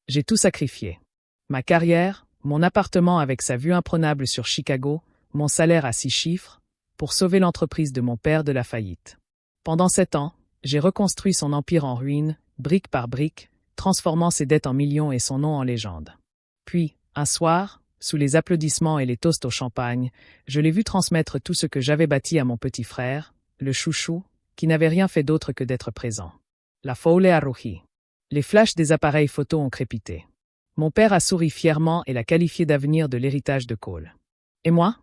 J'ai tout sacrifié. Ma carrière, mon appartement avec sa vue imprenable sur Chicago, mon salaire à 6 chiffres, pour sauver l'entreprise de mon père de la faillite. Pendant 7 ans, j'ai reconstruit son empire en ruine, brique par brique, transformant ses dettes en millions et son nom en légende. Puis, un soir, sous les applaudissements et les toasts au champagne, je l'ai vu transmettre tout ce que j'avais bâti à mon petit frère, le chouchou, qui n'avait rien fait d'autre que d'être présent. La foule a rougi. Les flashs des appareils photo ont crépité. Mon père a souri fièrement et l'a qualifié d'avenir de l'héritage de Cole. Et moi?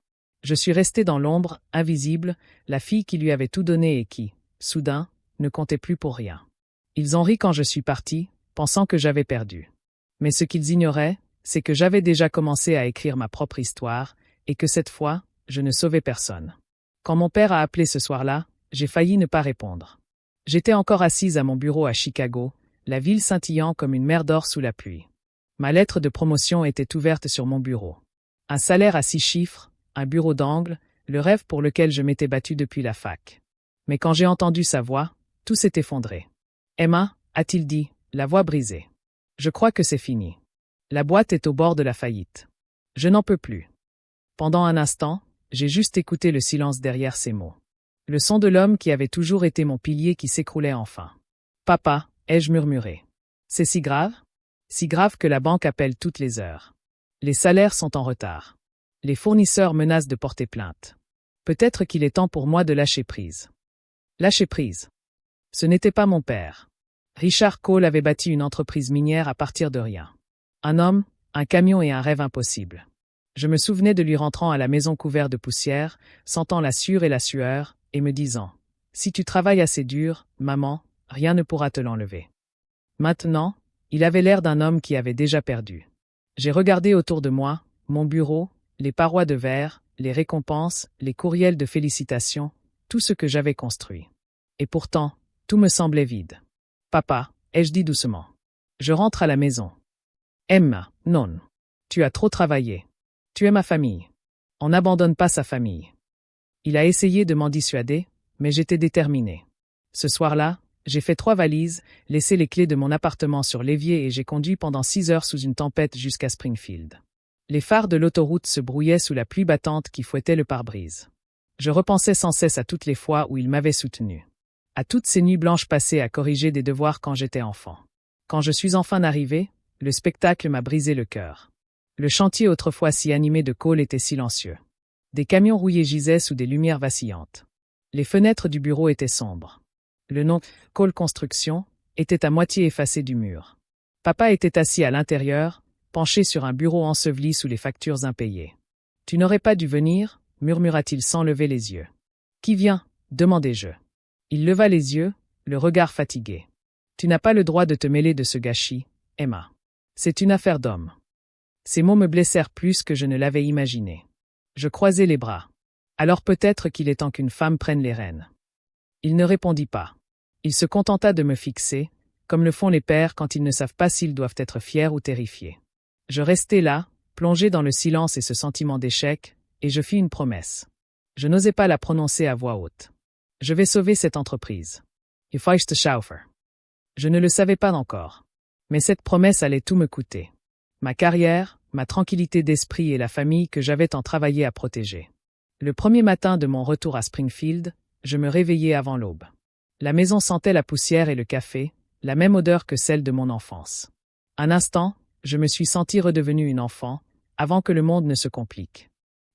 Je suis resté dans l'ombre, invisible, la fille qui lui avait tout donné et qui, soudain, ne comptait plus pour rien. Ils ont ri quand je suis parti, pensant que j'avais perdu. Mais ce qu'ils ignoraient, c'est que j'avais déjà commencé à écrire ma propre histoire, et que cette fois, je ne sauvais personne. Quand mon père a appelé ce soir-là, j'ai failli ne pas répondre. J'étais encore assise à mon bureau à Chicago, la ville scintillant comme une mer d'or sous la pluie. Ma lettre de promotion était ouverte sur mon bureau. Un salaire à 6 chiffres, un bureau d'angle, le rêve pour lequel je m'étais battue depuis la fac. Mais quand j'ai entendu sa voix, tout s'est effondré. « Emma » a-t-il dit, la voix brisée. « Je crois que c'est fini. La boîte est au bord de la faillite. Je n'en peux plus. » Pendant un instant, j'ai juste écouté le silence derrière ces mots. Le son de l'homme qui avait toujours été mon pilier qui s'écroulait enfin. « Papa » ai-je murmuré. « C'est si grave ? Si grave que la banque appelle toutes les heures. Les salaires sont en retard. Les fournisseurs menacent de porter plainte. Peut-être qu'il est temps pour moi de lâcher prise. » Lâcher prise. Ce n'était pas mon père. Richard Cole avait bâti une entreprise minière à partir de rien. Un homme, un camion et un rêve impossible. Je me souvenais de lui rentrant à la maison couvert de poussière, sentant la sueur et la sueur, et me disant « Si tu travailles assez dur, maman, rien ne pourra te l'enlever. » Maintenant, il avait l'air d'un homme qui avait déjà perdu. J'ai regardé autour de moi, mon bureau, les parois de verre, les récompenses, les courriels de félicitations, tout ce que j'avais construit. Et pourtant, tout me semblait vide. « Papa » ai-je dit doucement. « Je rentre à la maison. » « Emma, non. Tu as trop travaillé. Tu es ma famille. On n'abandonne pas sa famille. » Il a essayé de m'en dissuader, mais j'étais déterminé. Ce soir-là, j'ai fait 3 valises, laissé les clés de mon appartement sur l'évier et j'ai conduit pendant 6 heures sous une tempête jusqu'à Springfield. Les phares de l'autoroute se brouillaient sous la pluie battante qui fouettait le pare-brise. Je repensais sans cesse à toutes les fois où il m'avait soutenu. À toutes ces nuits blanches passées à corriger des devoirs quand j'étais enfant. Quand je suis enfin arrivé, le spectacle m'a brisé le cœur. Le chantier autrefois si animé de Cole était silencieux. Des camions rouillés gisaient sous des lumières vacillantes. Les fenêtres du bureau étaient sombres. Le nom « Cole Construction » était à moitié effacé du mur. Papa était assis à l'intérieur, penché sur un bureau enseveli sous les factures impayées. « Tu n'aurais pas dû venir » murmura-t-il sans lever les yeux. « Qui vient » demandai-je. Il leva les yeux, le regard fatigué. « Tu n'as pas le droit de te mêler de ce gâchis, Emma. C'est une affaire d'homme. » Ces mots me blessèrent plus que je ne l'avais imaginé. Je croisai les bras. Alors peut-être qu'il est temps qu'une femme prenne les rênes. Il ne répondit pas. Il se contenta de me fixer, comme le font les pères quand ils ne savent pas s'ils doivent être fiers ou terrifiés. Je restai là, plongé dans le silence et ce sentiment d'échec, et je fis une promesse. Je n'osais pas la prononcer à voix haute. Je vais sauver cette entreprise. Ich te schaufer. Je ne le savais pas encore. Mais cette promesse allait tout me coûter. Ma carrière, ma tranquillité d'esprit et la famille que j'avais tant travaillé à protéger. Le premier matin de mon retour à Springfield, je me réveillai avant l'aube. La maison sentait la poussière et le café, la même odeur que celle de mon enfance. Un instant, je me suis sentie redevenue une enfant, avant que le monde ne se complique.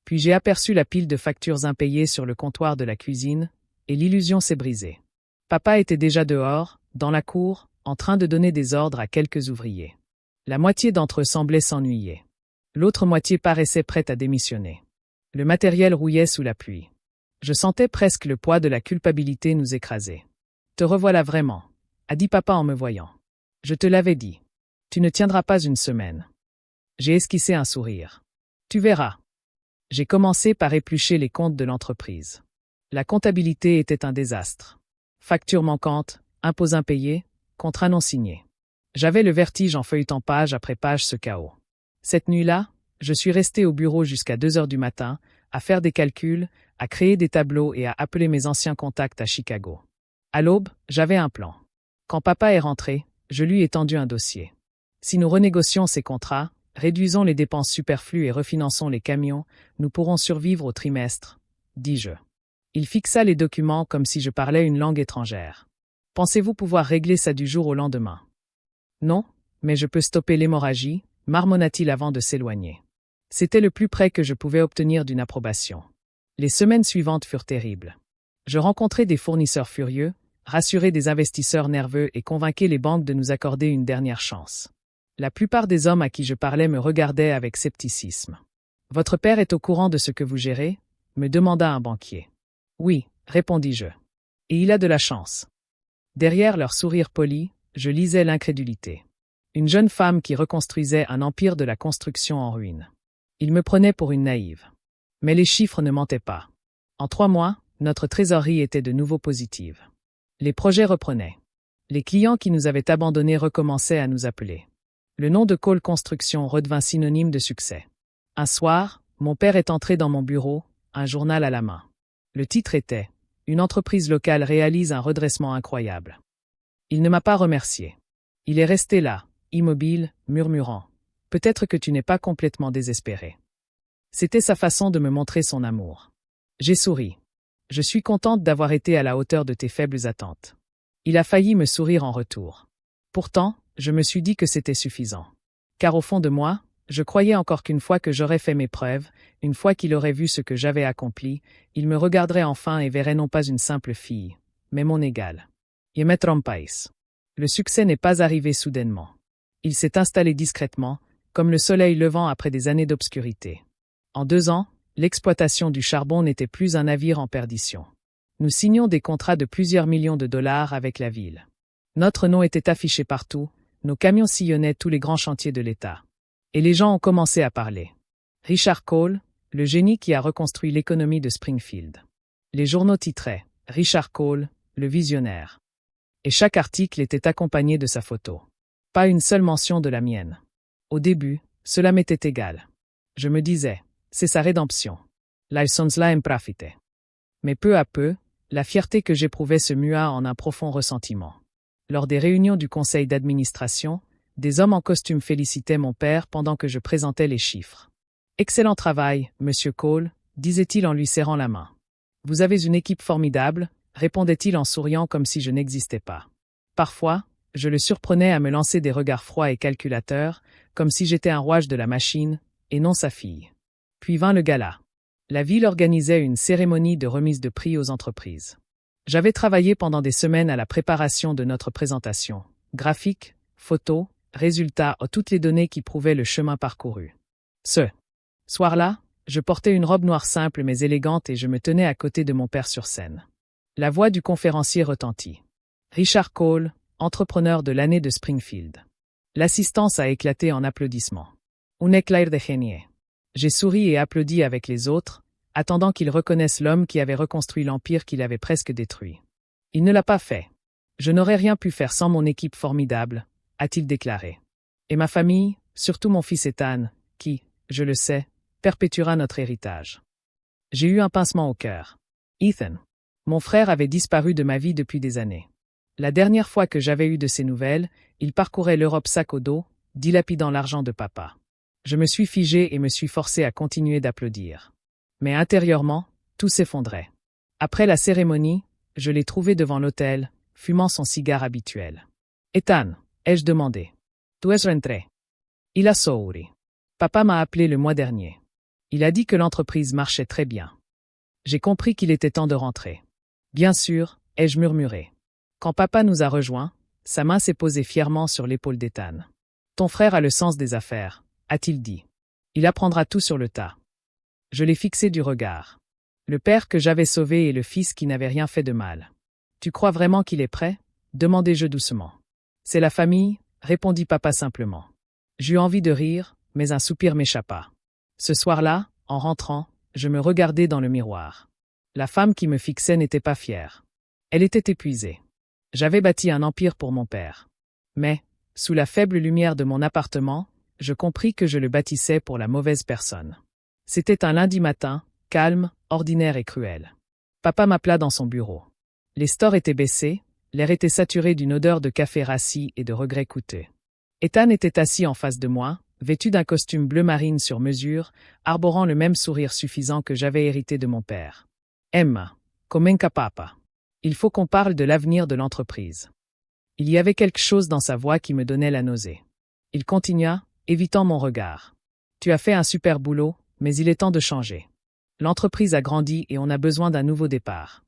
Puis j'ai aperçu la pile de factures impayées sur le comptoir de la cuisine, et l'illusion s'est brisée. Papa était déjà dehors, dans la cour, en train de donner des ordres à quelques ouvriers. La moitié d'entre eux semblait s'ennuyer. L'autre moitié paraissait prête à démissionner. Le matériel rouillait sous la pluie. Je sentais presque le poids de la culpabilité nous écraser. « Te revoilà vraiment » a dit papa en me voyant. « Je te l'avais dit. Tu ne tiendras pas une semaine. » J'ai esquissé un sourire. « Tu verras. » J'ai commencé par éplucher les comptes de l'entreprise. La comptabilité était un désastre. Factures manquantes, impôts impayés, contrats non signés. J'avais le vertige en feuilletant page après page ce chaos. Cette nuit-là, je suis resté au bureau jusqu'à 2 heures du matin, à faire des calculs, à créer des tableaux et à appeler mes anciens contacts à Chicago. À l'aube, j'avais un plan. Quand papa est rentré, je lui ai tendu un dossier. Si nous renégocions ces contrats, réduisons les dépenses superflues et refinançons les camions, nous pourrons survivre au trimestre, dis-je. Il fixa les documents comme si je parlais une langue étrangère. Pensez-vous pouvoir régler ça du jour au lendemain? Non, mais je peux stopper l'hémorragie, marmonna-t-il avant de s'éloigner. C'était le plus près que je pouvais obtenir d'une approbation. Les semaines suivantes furent terribles. Je rencontrai des fournisseurs furieux, rassurai des investisseurs nerveux et convainquai les banques de nous accorder une dernière chance. La plupart des hommes à qui je parlais me regardaient avec scepticisme. « Votre père est au courant de ce que vous gérez ?» me demanda un banquier. « Oui, répondis-je. Et il a de la chance. » Derrière leur sourire poli, je lisais l'incrédulité. Une jeune femme qui reconstruisait un empire de la construction en ruine. Il me prenait pour une naïve. Mais les chiffres ne mentaient pas. En 3 mois, notre trésorerie était de nouveau positive. Les projets reprenaient. Les clients qui nous avaient abandonnés recommençaient à nous appeler. Le nom de Cole Construction redevint synonyme de succès. Un soir, mon père est entré dans mon bureau, un journal à la main. Le titre était « Une entreprise locale réalise un redressement incroyable ». Il ne m'a pas remercié. Il est resté là, immobile, murmurant « Peut-être que tu n'es pas complètement désespéré ». C'était sa façon de me montrer son amour. J'ai souri. Je suis contente d'avoir été à la hauteur de tes faibles attentes. Il a failli me sourire en retour. Pourtant, je me suis dit que c'était suffisant. Car au fond de moi, je croyais encore qu'une fois que j'aurais fait mes preuves, une fois qu'il aurait vu ce que j'avais accompli, il me regarderait enfin et verrait non pas une simple fille, mais mon égale. Je me trompais. Le succès n'est pas arrivé soudainement. Il s'est installé discrètement, comme le soleil levant après des années d'obscurité. En 2 ans, l'exploitation du charbon n'était plus un navire en perdition. Nous signions des contrats de plusieurs millions de dollars avec la ville. Notre nom était affiché partout, nos camions sillonnaient tous les grands chantiers de l'État. Et les gens ont commencé à parler. Richard Cole, le génie qui a reconstruit l'économie de Springfield. Les journaux titraient « Richard Cole, le visionnaire ». Et chaque article était accompagné de sa photo. Pas une seule mention de la mienne. Au début, cela m'était égal. Je me disais, c'est sa rédemption. L'Alsonsla en profite. Mais peu à peu, la fierté que j'éprouvais se mua en un profond ressentiment. Lors des réunions du conseil d'administration, des hommes en costume félicitaient mon père pendant que je présentais les chiffres. « Excellent travail, monsieur Cole », disait-il en lui serrant la main. « Vous avez une équipe formidable », répondait-il en souriant comme si je n'existais pas. Parfois, je le surprenais à me lancer des regards froids et calculateurs, comme si j'étais un rouage de la machine, et non sa fille. Puis vint le gala. La ville organisait une cérémonie de remise de prix aux entreprises. J'avais travaillé pendant des semaines à la préparation de notre présentation. Graphiques, photos, résultats, toutes les données qui prouvaient le chemin parcouru. Ce soir-là, je portais une robe noire simple mais élégante et je me tenais à côté de mon père sur scène. La voix du conférencier retentit. Richard Cole, entrepreneur de l'année de Springfield. L'assistance a éclaté en applaudissements. Un éclair de génie. J'ai souri et applaudi avec les autres, attendant qu'ils reconnaissent l'homme qui avait reconstruit l'empire qu'il avait presque détruit. Il ne l'a pas fait. Je n'aurais rien pu faire sans mon équipe formidable, a-t-il déclaré. Et ma famille, surtout mon fils Ethan, qui, je le sais, perpétuera notre héritage. J'ai eu un pincement au cœur. Ethan. Mon frère avait disparu de ma vie depuis des années. La dernière fois que j'avais eu de ses nouvelles, il parcourait l'Europe sac au dos, dilapidant l'argent de papa. Je me suis figé et me suis forcé à continuer d'applaudir. Mais intérieurement, tout s'effondrait. Après la cérémonie, je l'ai trouvé devant l'autel, fumant son cigare habituel. « Ethan, ai-je demandé. Tu es rentré. » Il a souri. Papa m'a appelé le mois dernier. Il a dit que l'entreprise marchait très bien. J'ai compris qu'il était temps de rentrer. Bien sûr, ai-je murmuré. Quand papa nous a rejoints, sa main s'est posée fièrement sur l'épaule d'Ethan. Ton frère a le sens des affaires, a-t-il dit. Il apprendra tout sur le tas. Je l'ai fixé du regard. Le père que j'avais sauvé et le fils qui n'avait rien fait de mal. Tu crois vraiment qu'il est prêt? Demandai-je doucement. C'est la famille, répondit papa simplement. J'eus envie de rire, mais un soupir m'échappa. Ce soir-là, en rentrant, je me regardais dans le miroir. La femme qui me fixait n'était pas fière. Elle était épuisée. J'avais bâti un empire pour mon père. Mais, sous la faible lumière de mon appartement, je compris que je le bâtissais pour la mauvaise personne. C'était un lundi matin, calme, ordinaire et cruel. Papa m'appela dans son bureau. Les stores étaient baissés, l'air était saturé d'une odeur de café rassis et de regrets coûteux. Ethan était assis en face de moi, vêtu d'un costume bleu marine sur mesure, arborant le même sourire suffisant que j'avais hérité de mon père. Emma, comenca papa. Il faut qu'on parle de l'avenir de l'entreprise. Il y avait quelque chose dans sa voix qui me donnait la nausée. Il continua, évitant mon regard. Tu as fait un super boulot, mais il est temps de changer. L'entreprise a grandi et on a besoin d'un nouveau départ.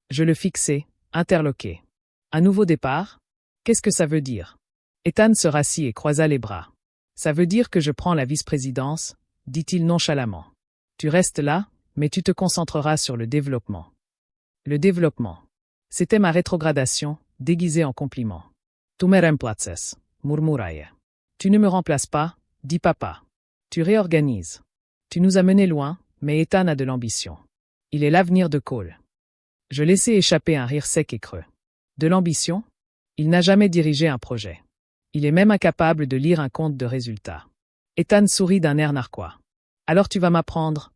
Je le fixai, interloqué. Un nouveau départ? Qu'est-ce que ça veut dire? Ethan se rassit et croisa les bras. Ça veut dire que je prends la vice-présidence, dit-il nonchalamment. Tu restes là, mais tu te concentreras sur le développement. Le développement. C'était ma rétrogradation, déguisée en compliment. Tu me remplaces, murmurai. Tu ne me remplaces pas, dit papa. Tu réorganises. Tu nous as menés loin, mais Ethan a de l'ambition. Il est l'avenir de Cole. Je laissai échapper un rire sec et creux. De l'ambition? Il n'a jamais dirigé un projet. Il est même incapable de lire un compte de résultats. Ethan sourit d'un air narquois. Alors tu vas m'apprendre,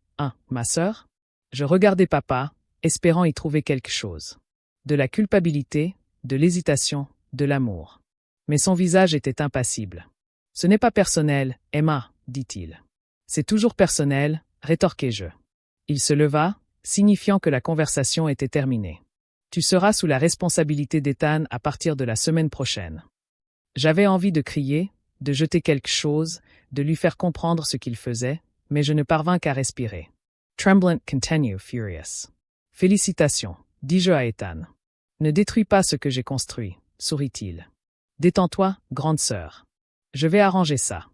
ma sœur? Je regardai papa, espérant y trouver quelque chose. De la culpabilité, de l'hésitation, de l'amour. Mais son visage était impassible. Ce n'est pas personnel, Emma, dit-il. C'est toujours personnel, rétorquai-je. Il se leva, signifiant que la conversation était terminée. Tu seras sous la responsabilité d'Ethan à partir de la semaine prochaine. J'avais envie de crier, de jeter quelque chose, de lui faire comprendre ce qu'il faisait, mais je ne parvins qu'à respirer. Tremblant continued furious. Félicitations, dis-je à Ethan. Ne détruis pas ce que j'ai construit, sourit-il. Détends-toi, grande sœur. Je vais arranger ça.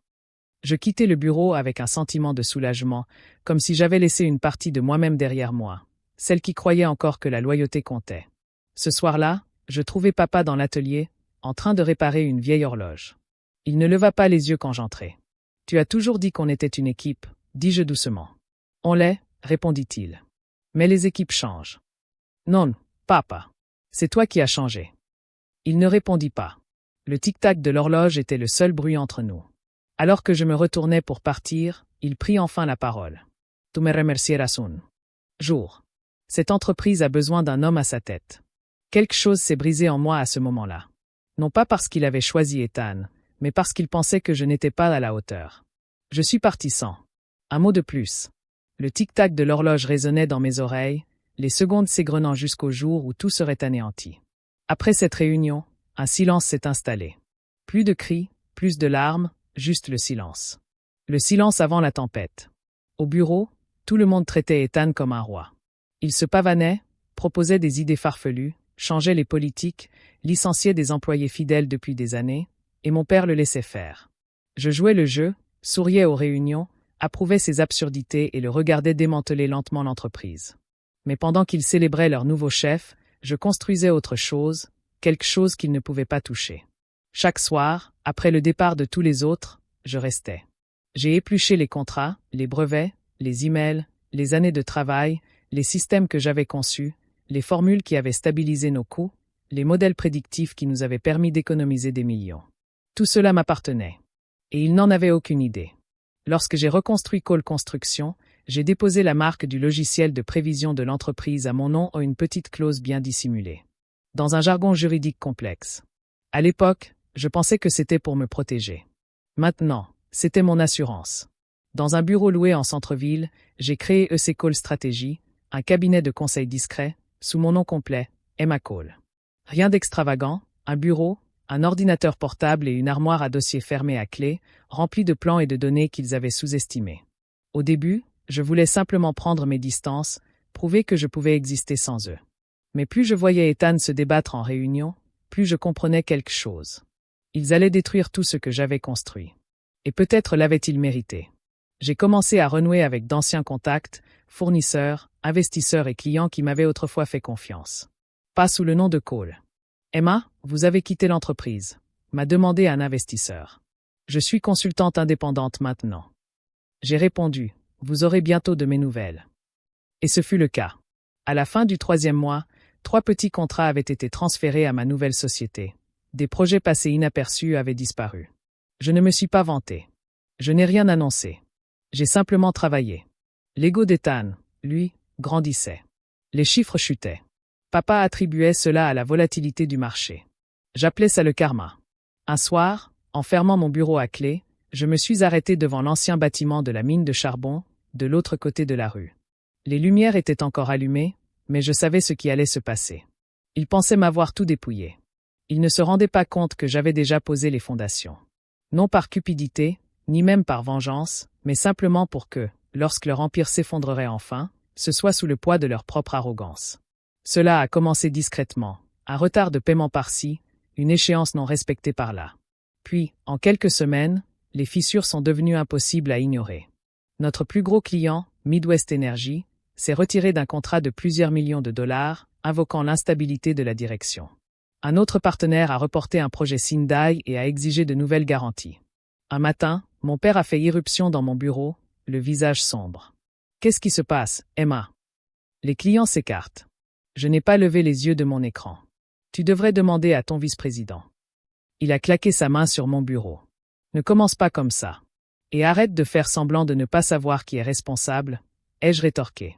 Je quittai le bureau avec un sentiment de soulagement, comme si j'avais laissé une partie de moi-même derrière moi, celle qui croyait encore que la loyauté comptait. Ce soir-là, je trouvai papa dans l'atelier, en train de réparer une vieille horloge. Il ne leva pas les yeux quand j'entrai. « Tu as toujours dit qu'on était une équipe, dis-je doucement. »« On l'est, répondit-il. Mais les équipes changent. »« Non, papa. C'est toi qui as changé. » Il ne répondit pas. Le tic-tac de l'horloge était le seul bruit entre nous. Alors que je me retournais pour partir, il prit enfin la parole. « Tu me remercieras un jour. Cette entreprise a besoin d'un homme à sa tête. » Quelque chose s'est brisé en moi à ce moment-là. Non pas parce qu'il avait choisi Ethan, mais parce qu'il pensait que je n'étais pas à la hauteur. Je suis parti sans. Un mot de plus. Le tic-tac de l'horloge résonnait dans mes oreilles, les secondes s'égrenant jusqu'au jour où tout serait anéanti. Après cette réunion, un silence s'est installé. Plus de cris, plus de larmes, juste le silence. Le silence avant la tempête. Au bureau, tout le monde traitait Ethan comme un roi. Il se pavanait, proposait des idées farfelues, changeait les politiques, licenciait des employés fidèles depuis des années, et mon père le laissait faire. Je jouais le jeu, souriais aux réunions, approuvais ses absurdités et le regardais démanteler lentement l'entreprise. Mais pendant qu'ils célébraient leur nouveau chef, je construisais autre chose, quelque chose qu'ils ne pouvaient pas toucher. Chaque soir, après le départ de tous les autres, je restais. J'ai épluché les contrats, les brevets, les emails, les années de travail, les systèmes que j'avais conçus, les formules qui avaient stabilisé nos coûts, les modèles prédictifs qui nous avaient permis d'économiser des millions. Tout cela m'appartenait. Et ils n'en avaient aucune idée. Lorsque j'ai reconstruit Cole Construction, j'ai déposé la marque du logiciel de prévision de l'entreprise à mon nom et une petite clause bien dissimulée. Dans un jargon juridique complexe. À l'époque, je pensais que c'était pour me protéger. Maintenant, c'était mon assurance. Dans un bureau loué en centre-ville, j'ai créé EC Cole Stratégie, un cabinet de conseil discret, sous mon nom complet, Emma Cole. Rien d'extravagant, un bureau, un ordinateur portable et une armoire à dossiers fermée à clé, remplis de plans et de données qu'ils avaient sous-estimés. Au début, je voulais simplement prendre mes distances, prouver que je pouvais exister sans eux. Mais plus je voyais Ethan se débattre en réunion, plus je comprenais quelque chose. Ils allaient détruire tout ce que j'avais construit. Et peut-être l'avaient-ils mérité. J'ai commencé à renouer avec d'anciens contacts, fournisseurs, investisseurs et clients qui m'avaient autrefois fait confiance. Pas sous le nom de Cole. « Emma, vous avez quitté l'entreprise », m'a demandé un investisseur. « Je suis consultante indépendante maintenant. » J'ai répondu, « Vous aurez bientôt de mes nouvelles. » Et ce fut le cas. À la fin du 3e mois, 3 petits contrats avaient été transférés à ma nouvelle société. Des projets passés inaperçus avaient disparu. Je ne me suis pas vanté. Je n'ai rien annoncé. J'ai simplement travaillé. L'ego d'Ethan, lui, grandissait. Les chiffres chutaient. Papa attribuait cela à la volatilité du marché. J'appelais ça le karma. Un soir, En fermant mon bureau à clé, je me suis arrêté devant l'ancien bâtiment de la mine de charbon, de l'autre côté de la rue. Les lumières étaient encore allumées, mais je savais ce qui allait se passer. Ils pensaient m'avoir tout dépouillé. Ils ne se rendaient pas compte que j'avais déjà posé les fondations. Non par cupidité, ni même par vengeance, mais simplement pour que, lorsque leur empire s'effondrerait enfin, ce soit sous le poids de leur propre arrogance. Cela a commencé discrètement, un retard de paiement par-ci, une échéance non respectée par-là. Puis, en quelques semaines, les fissures sont devenues impossibles à ignorer. Notre plus gros client, Midwest Energy, s'est retiré d'un contrat de plusieurs millions de dollars, invoquant l'instabilité de la direction. Un autre partenaire a reporté un projet Sindai et a exigé de nouvelles garanties. Un matin, mon père a fait irruption dans mon bureau, le visage sombre. « Qu'est-ce qui se passe, Emma ?» Les clients s'écartent. Je n'ai pas levé les yeux de mon écran. « Tu devrais demander à ton vice-président. » Il a claqué sa main sur mon bureau. « Ne commence pas comme ça. Et arrête de faire semblant de ne pas savoir qui est responsable, » ai-je rétorqué.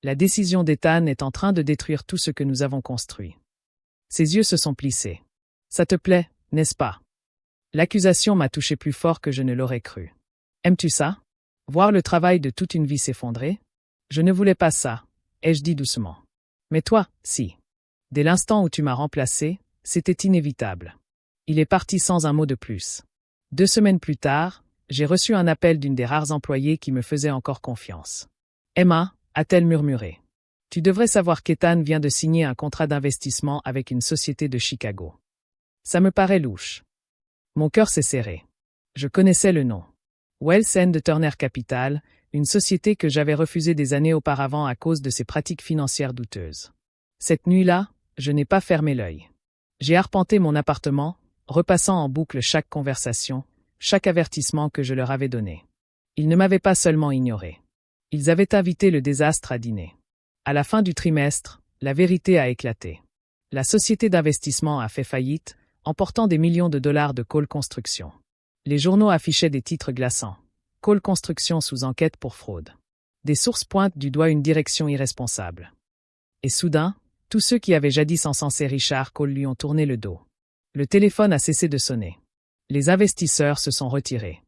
La décision d'Ethan est en train de détruire tout ce que nous avons construit. Ses yeux se sont plissés. Ça te plaît, n'est-ce pas? L'accusation m'a touché plus fort que je ne l'aurais cru. Aimes-tu ça? Voir le travail de toute une vie s'effondrer? Je ne voulais pas ça, ai-je dit doucement. Mais toi, si. Dès l'instant où tu m'as remplacé, c'était inévitable. Il est parti sans un mot de plus. 2 semaines plus tard, j'ai reçu un appel d'une des rares employées qui me faisait encore confiance. Emma, a-t-elle murmuré. Tu devrais savoir qu'Ethan vient de signer un contrat d'investissement avec une société de Chicago. Ça me paraît louche. Mon cœur s'est serré. Je connaissais le nom. Wells and Turner Capital, une société que j'avais refusée des années auparavant à cause de ses pratiques financières douteuses. Cette nuit-là, je n'ai pas fermé l'œil. J'ai arpenté mon appartement, repassant en boucle chaque conversation, chaque avertissement que je leur avais donné. Ils ne m'avaient pas seulement ignoré. Ils avaient invité le désastre à dîner. À la fin du trimestre, la vérité a éclaté. La société d'investissement a fait faillite, emportant des millions de dollars de Cole Construction. Les journaux affichaient des titres glaçants. Cole Construction sous enquête pour fraude. Des sources pointent du doigt une direction irresponsable. Et soudain, tous ceux qui avaient jadis encensé Richard Cole lui ont tourné le dos. Le téléphone a cessé de sonner. Les investisseurs se sont retirés.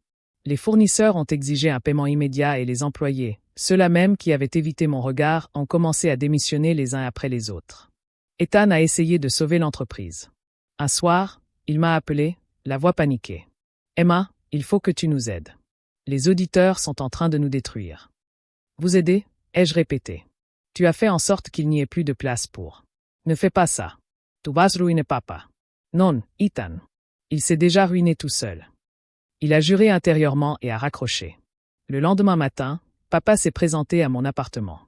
Les fournisseurs ont exigé un paiement immédiat et les employés, ceux-là même qui avaient évité mon regard, ont commencé à démissionner les uns après les autres. Ethan a essayé de sauver l'entreprise. Un soir, il m'a appelé, la voix paniquée. « Emma, il faut que tu nous aides. Les auditeurs sont en train de nous détruire. »« Vous aider ?» ai-je répété. « Tu as fait en sorte qu'il n'y ait plus de place pour. Ne fais pas ça. Tu vas ruiner papa. »« Non, Ethan. Il s'est déjà ruiné tout seul. » Il a juré intérieurement et a raccroché. Le lendemain matin, papa s'est présenté à mon appartement.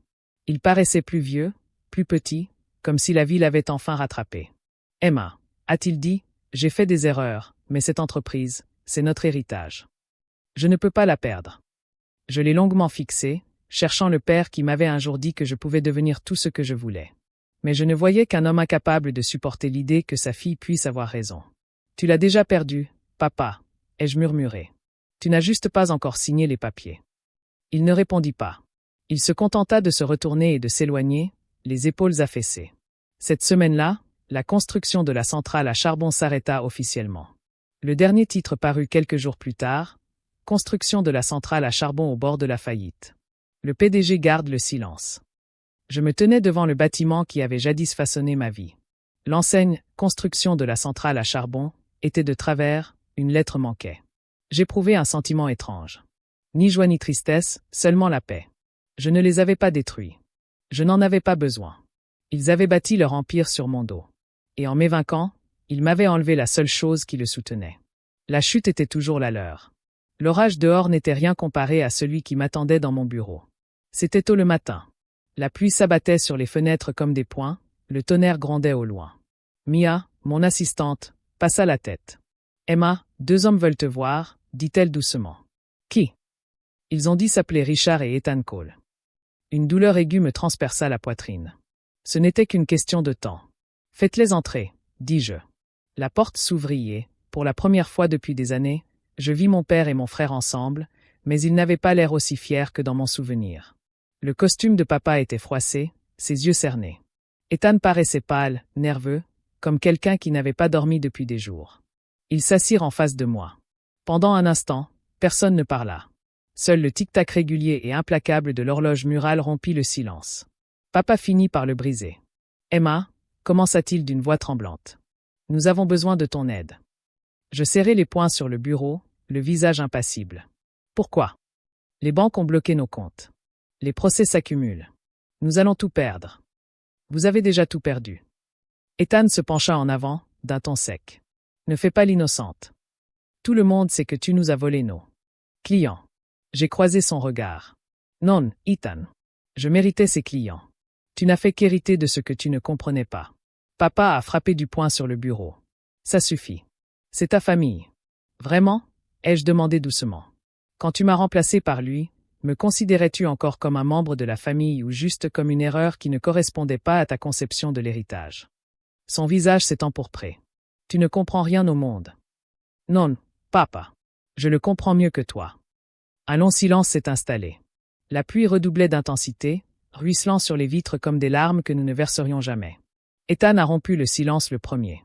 Il paraissait plus vieux, plus petit, comme si la vie l'avait enfin rattrapé. « Emma, a-t-il dit, j'ai fait des erreurs, mais cette entreprise, c'est notre héritage. Je ne peux pas la perdre. » Je l'ai longuement fixé, cherchant le père qui m'avait un jour dit que je pouvais devenir tout ce que je voulais. Mais je ne voyais qu'un homme incapable de supporter l'idée que sa fille puisse avoir raison. « Tu l'as déjà perdu, papa, » ai-je murmuré. « Tu n'as juste pas encore signé les papiers. » Il ne répondit pas. Il se contenta de se retourner et de s'éloigner, les épaules affaissées. Cette semaine-là, la construction de la centrale à charbon s'arrêta officiellement. Le dernier titre parut quelques jours plus tard, « Construction de la centrale à charbon au bord de la faillite ». Le PDG garde le silence. Je me tenais devant le bâtiment qui avait jadis façonné ma vie. L'enseigne « Construction de la centrale à charbon » était de travers, une lettre manquait. J'éprouvais un sentiment étrange. Ni joie ni tristesse, seulement la paix. Je ne les avais pas détruits. Je n'en avais pas besoin. Ils avaient bâti leur empire sur mon dos. Et en m'évinquant, ils m'avaient enlevé la seule chose qui le soutenait. La chute était toujours la leur. L'orage dehors n'était rien comparé à celui qui m'attendait dans mon bureau. C'était tôt le matin. La pluie s'abattait sur les fenêtres comme des poings, le tonnerre grondait au loin. Mia, mon assistante, passa la tête. « Emma, 2 hommes veulent te voir, » dit-elle doucement. « Qui ?» Ils ont dit s'appeler Richard et Ethan Cole. Une douleur aiguë me transperça la poitrine. Ce n'était qu'une question de temps. « Faites-les entrer, » dis-je. La porte s'ouvrit et, pour la première fois depuis des années, je vis mon père et mon frère ensemble, mais ils n'avaient pas l'air aussi fiers que dans mon souvenir. Le costume de papa était froissé, ses yeux cernés. Ethan paraissait pâle, nerveux, comme quelqu'un qui n'avait pas dormi depuis des jours. Ils s'assirent en face de moi. Pendant un instant, personne ne parla. Seul le tic-tac régulier et implacable de l'horloge murale rompit le silence. Papa finit par le briser. « Emma » commença-t-il d'une voix tremblante. « Nous avons besoin de ton aide. » Je serrai les poings sur le bureau, le visage impassible. « Pourquoi ? » Les banques ont bloqué nos comptes. Les procès s'accumulent. Nous allons tout perdre. Vous avez déjà tout perdu. Ethan se pencha en avant, d'un ton sec. Ne fais pas l'innocente. Tout le monde sait que tu nous as volé nos clients. J'ai croisé son regard. Non, Ethan. Je méritais ces clients. Tu n'as fait qu'hériter de ce que tu ne comprenais pas. Papa a frappé du poing sur le bureau. Ça suffit. C'est ta famille. Vraiment ? Ai-je demandé doucement. Quand tu m'as remplacé par lui, me considérais-tu encore comme un membre de la famille ou juste comme une erreur qui ne correspondait pas à ta conception de l'héritage ? Son visage s'est empourpré. Tu ne comprends rien au monde. Non, papa. Je le comprends mieux que toi. Un long silence s'est installé. La pluie redoublait d'intensité, ruisselant sur les vitres comme des larmes que nous ne verserions jamais. Ethan a rompu le silence le premier.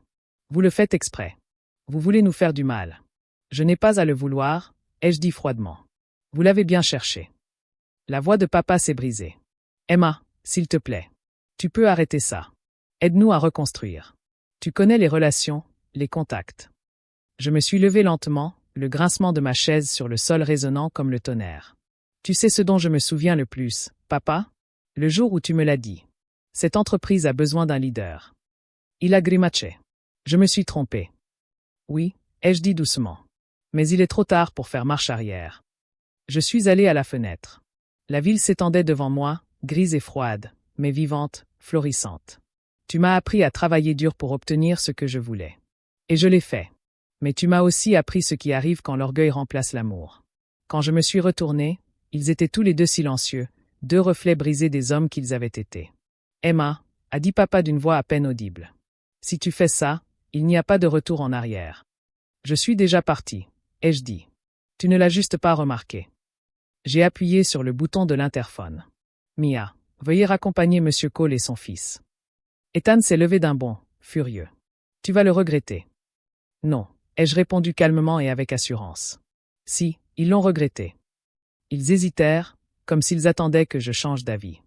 Vous le faites exprès. Vous voulez nous faire du mal. Je n'ai pas à le vouloir, ai-je dit froidement. Vous l'avez bien cherché. La voix de papa s'est brisée. Emma, s'il te plaît. Tu peux arrêter ça. Aide-nous à reconstruire. Tu connais les relations, les contacts. Je me suis levé lentement, le grincement de ma chaise sur le sol résonnant comme le tonnerre. Tu sais ce dont je me souviens le plus, papa ? Le jour où tu me l'as dit. Cette entreprise a besoin d'un leader. Il a grimacé. Je me suis trompé. Oui, ai-je dit doucement. Mais il est trop tard pour faire marche arrière. Je suis allé à la fenêtre. La ville s'étendait devant moi, grise et froide, mais vivante, florissante. Tu m'as appris à travailler dur pour obtenir ce que je voulais. Et je l'ai fait. Mais tu m'as aussi appris ce qui arrive quand l'orgueil remplace l'amour. Quand je me suis retourné, ils étaient tous les deux silencieux, deux reflets brisés des hommes qu'ils avaient été. Emma, a dit papa d'une voix à peine audible. Si tu fais ça, il n'y a pas de retour en arrière. Je suis déjà parti, ai-je dit. Tu ne l'as juste pas remarqué. J'ai appuyé sur le bouton de l'interphone. Mia, veuillez raccompagner Monsieur Cole et son fils. Ethan s'est levé d'un bond, furieux. Tu vas le regretter. Non, ai-je répondu calmement et avec assurance. Si, ils l'ont regretté. Ils hésitèrent, comme s'ils attendaient que je change d'avis.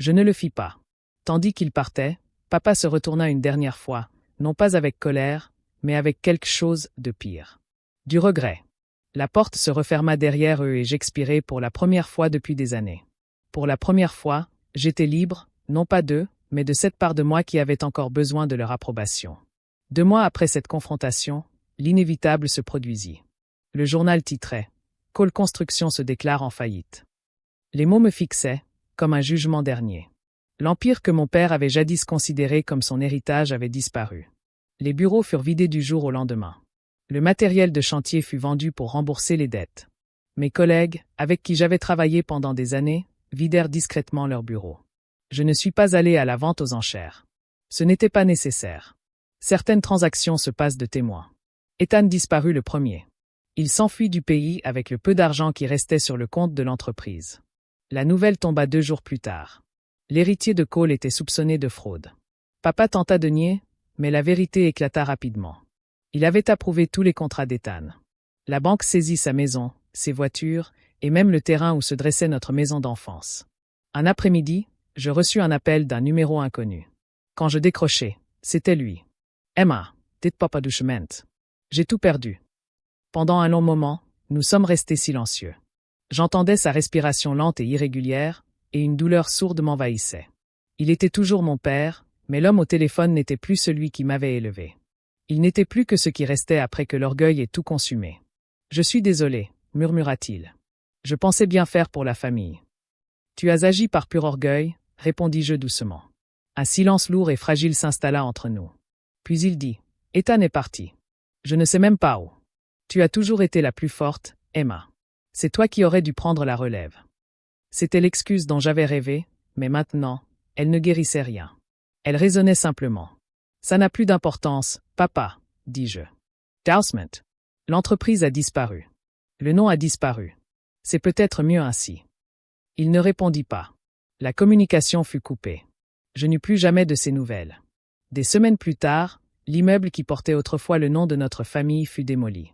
Je ne le fis pas. Tandis qu'ils partaient, papa se retourna une dernière fois, non pas avec colère, mais avec quelque chose de pire. Du regret. La porte se referma derrière eux et j'expirai pour la première fois depuis des années. Pour la première fois, j'étais libre, non pas d'eux, mais de cette part de moi qui avait encore besoin de leur approbation. 2 mois après cette confrontation, l'inévitable se produisit. Le journal titrait « Cole Construction se déclare en faillite ». Les mots me fixaient, comme un jugement dernier. L'empire que mon père avait jadis considéré comme son héritage avait disparu. Les bureaux furent vidés du jour au lendemain. Le matériel de chantier fut vendu pour rembourser les dettes. Mes collègues, avec qui j'avais travaillé pendant des années, vidèrent discrètement leurs bureaux. Je ne suis pas allé à la vente aux enchères. Ce n'était pas nécessaire. Certaines transactions se passent de témoins. Ethan disparut le premier. Il s'enfuit du pays avec le peu d'argent qui restait sur le compte de l'entreprise. La nouvelle tomba 2 jours plus tard. L'héritier de Cole était soupçonné de fraude. Papa tenta de nier, mais la vérité éclata rapidement. Il avait approuvé tous les contrats d'Ethan. La banque saisit sa maison, ses voitures, et même le terrain où se dressait notre maison d'enfance. Un après-midi, je reçus un appel d'un numéro inconnu. Quand je décrochai, c'était lui. « Emma, dites papa doucement. J'ai tout perdu. » Pendant un long moment, nous sommes restés silencieux. J'entendais sa respiration lente et irrégulière, et une douleur sourde m'envahissait. Il était toujours mon père, mais l'homme au téléphone n'était plus celui qui m'avait élevé. Il n'était plus que ce qui restait après que l'orgueil ait tout consumé. « Je suis désolé, » murmura-t-il. « Je pensais bien faire pour la famille. »« Tu as agi par pur orgueil, » répondis-je doucement. Un silence lourd et fragile s'installa entre nous. Puis il dit, « Ethan est parti. Je ne sais même pas où. Tu as toujours été la plus forte, Emma. C'est toi qui aurais dû prendre la relève. » C'était l'excuse dont j'avais rêvé, mais maintenant, elle ne guérissait rien. Elle résonnait simplement. « Ça n'a plus d'importance, papa, » dis-je. Dowsement. L'entreprise a disparu. Le nom a disparu. C'est peut-être mieux ainsi. Il ne répondit pas. La communication fut coupée. Je n'eus plus jamais de ses nouvelles. Des semaines plus tard, l'immeuble qui portait autrefois le nom de notre famille fut démoli.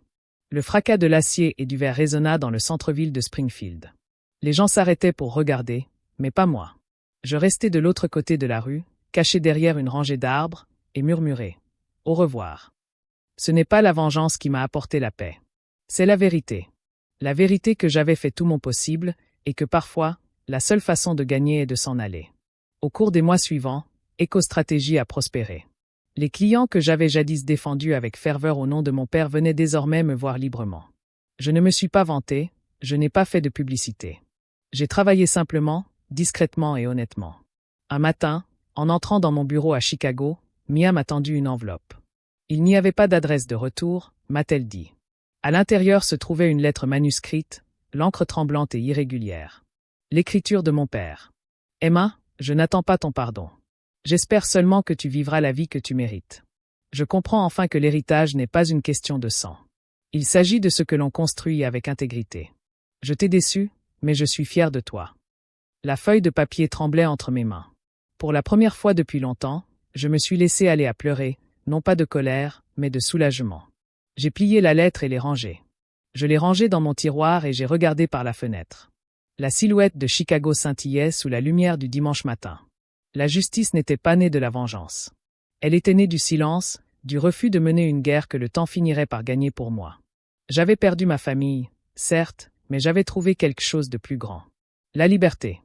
Le fracas de l'acier et du verre résonna dans le centre-ville de Springfield. Les gens s'arrêtaient pour regarder, mais pas moi. Je restais de l'autre côté de la rue, caché derrière une rangée d'arbres, et murmurais « Au revoir ». Ce n'est pas la vengeance qui m'a apporté la paix. C'est la vérité. La vérité que j'avais fait tout mon possible, et que parfois, la seule façon de gagner est de s'en aller. Au cours des mois suivants, EcoStratégie a prospéré. Les clients que j'avais jadis défendus avec ferveur au nom de mon père venaient désormais me voir librement. Je ne me suis pas vanté, je n'ai pas fait de publicité. J'ai travaillé simplement, discrètement et honnêtement. Un matin, en entrant dans mon bureau à Chicago, Mia m'a tendu une enveloppe. Il n'y avait pas d'adresse de retour, m'a-t-elle dit. À l'intérieur se trouvait une lettre manuscrite, l'encre tremblante et irrégulière. L'écriture de mon père. Emma, je n'attends pas ton pardon. J'espère seulement que tu vivras la vie que tu mérites. Je comprends enfin que l'héritage n'est pas une question de sang. Il s'agit de ce que l'on construit avec intégrité. Je t'ai déçu, mais je suis fier de toi. La feuille de papier tremblait entre mes mains. Pour la première fois depuis longtemps, je me suis laissé aller à pleurer, non pas de colère, mais de soulagement. J'ai plié la lettre et l'ai rangée. Je l'ai rangée dans mon tiroir et j'ai regardé par la fenêtre. La silhouette de Chicago scintillait sous la lumière du dimanche matin. La justice n'était pas née de la vengeance. Elle était née du silence, du refus de mener une guerre que le temps finirait par gagner pour moi. J'avais perdu ma famille, certes, mais j'avais trouvé quelque chose de plus grand. La liberté.